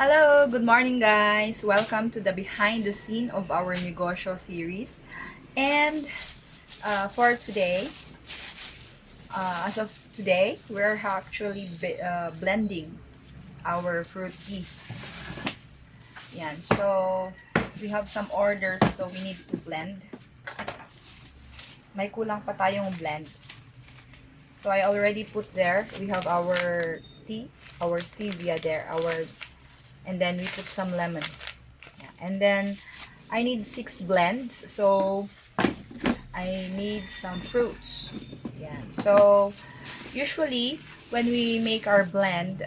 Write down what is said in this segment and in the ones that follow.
Hello, good morning guys. Welcome to the behind the scene of our negosyo series. And for today, as of today, we're actually blending our fruit teas. Yan. So, we have some orders so we need to blend. May kulang pa tayong blend. So, I already put there. We have our tea, our stevia there, and then we put some lemon. Yeah. And then I need 6 blends, so I need some fruits. Yeah. So usually when we make our blend,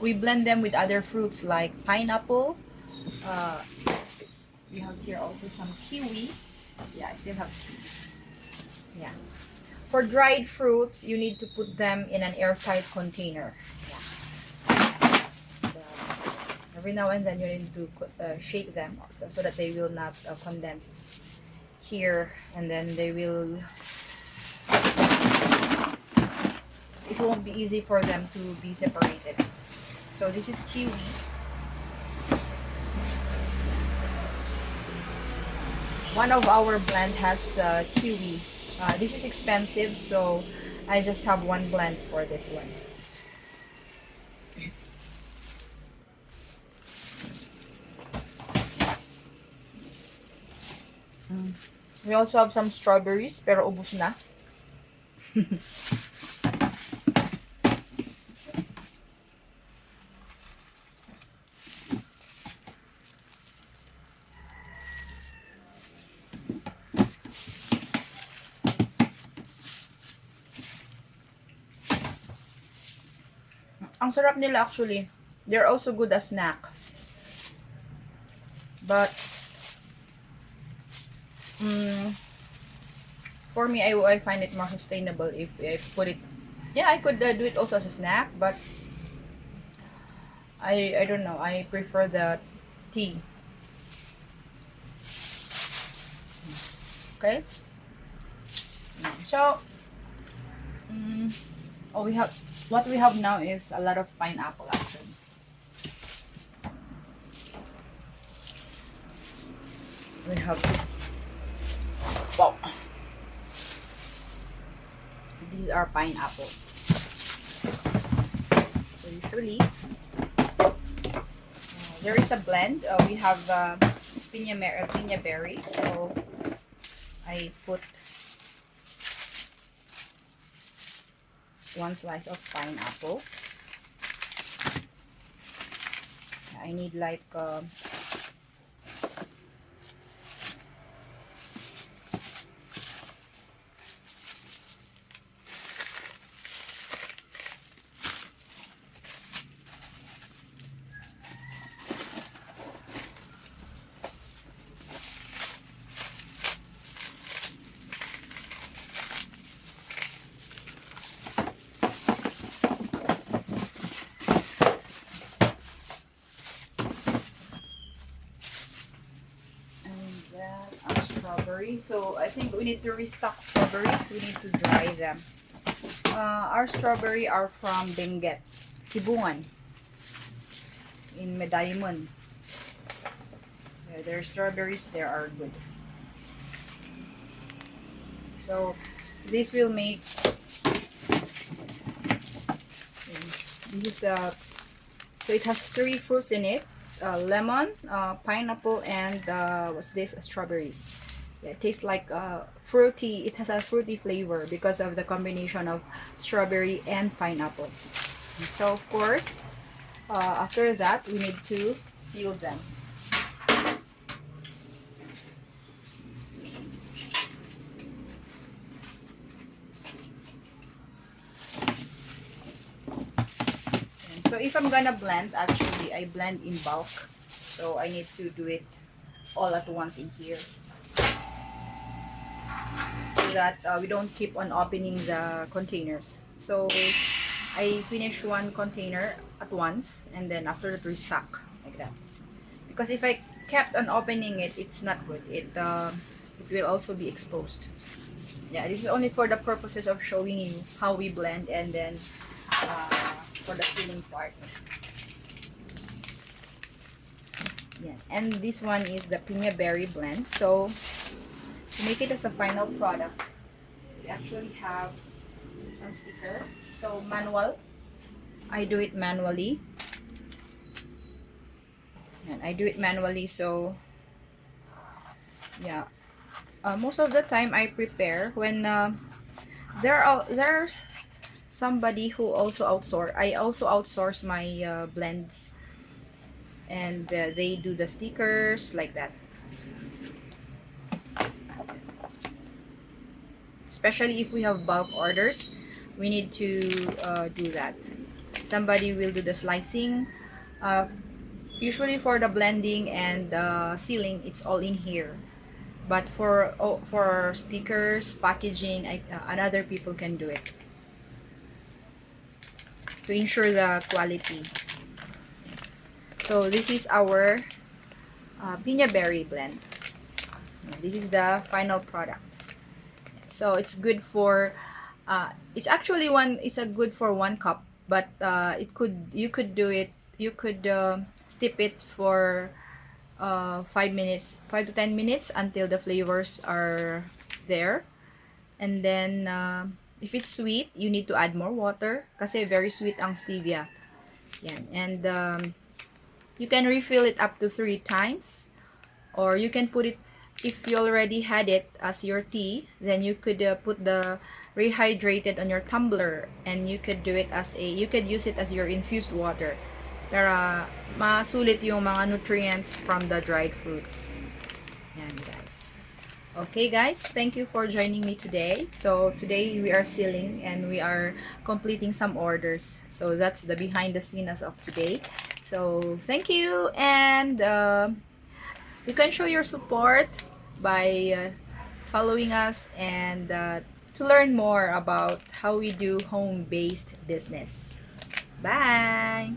we blend them with other fruits like pineapple. Uh, we have here also some kiwi. Yeah, I still have kiwi. Yeah. For dried fruits, you need to put them in an airtight container. Every now and then you need to shake them so that they will not condense here, and then it won't be easy for them to be separated. So this is kiwi. One of our blend has kiwi. This is expensive, so I just have one blend for this one. We also have some strawberries, pero ubos na. Ang sarap nila actually. They're also good as snack. But for me, I find it more sustainable if I put it. Yeah, I could do it also as a snack, but I don't know. I prefer the tea. Okay. So, we have what we have now is a lot of pineapple actually. We have wow. These are pineapple. So usually there is a blend. We have piña berry. So I put 1 slice of pineapple. I need like strawberry. So I think we need to restock strawberry. We need to dry them. Our strawberry are from Benguet, Kibungan, in Medayamon. Their strawberries there are good. So this will make this so it has 3 fruits in it. Lemon, pineapple, and what's this? Strawberries. Yeah, it tastes like fruity. It has a fruity flavor because of the combination of strawberry and pineapple. So of course, after that, we need to seal them. So if I'm gonna blend, actually I blend in bulk. So I need to do it all at once in here. So that we don't keep on opening the containers. So I finish one container at once and then after that restock like that. Because if I kept on opening it, it's not good. It will also be exposed. Yeah, this is only for the purposes of showing you how we blend and then for the filling part. Yan. And this one is the piña berry blend. So, to make it as a final product, we actually have some sticker. So, manual. I do it manually. And I do it manually, so yeah. Most of the time I prepare when there's somebody who also outsource. I also outsource my blends, and they do the stickers like that. Especially if we have bulk orders, we need to do that. Somebody will do the slicing. Usually for the blending and sealing, it's all in here. But for stickers, packaging, another people can do it to ensure the quality. So this is our piña berry blend. This is the final product. So it's good for it's actually it's a good for 1 cup, but you could do it, you could steep it for 5 to 10 minutes until the flavors are there. And then if it's sweet, you need to add more water kasi very sweet ang stevia. Yan. And you can refill it up to 3 times, or you can put it, if you already had it as your tea, then you could put the rehydrated on your tumbler, and you could do it as you could use it as your infused water para masulit yung mga nutrients from the dried fruits. Yan, guys. Okay, guys, thank you for joining me today. So today we are sealing and we are completing some orders. So that's the behind the scene as of today. So thank you, and you can show your support by following us, and to learn more about how we do home-based business. Bye!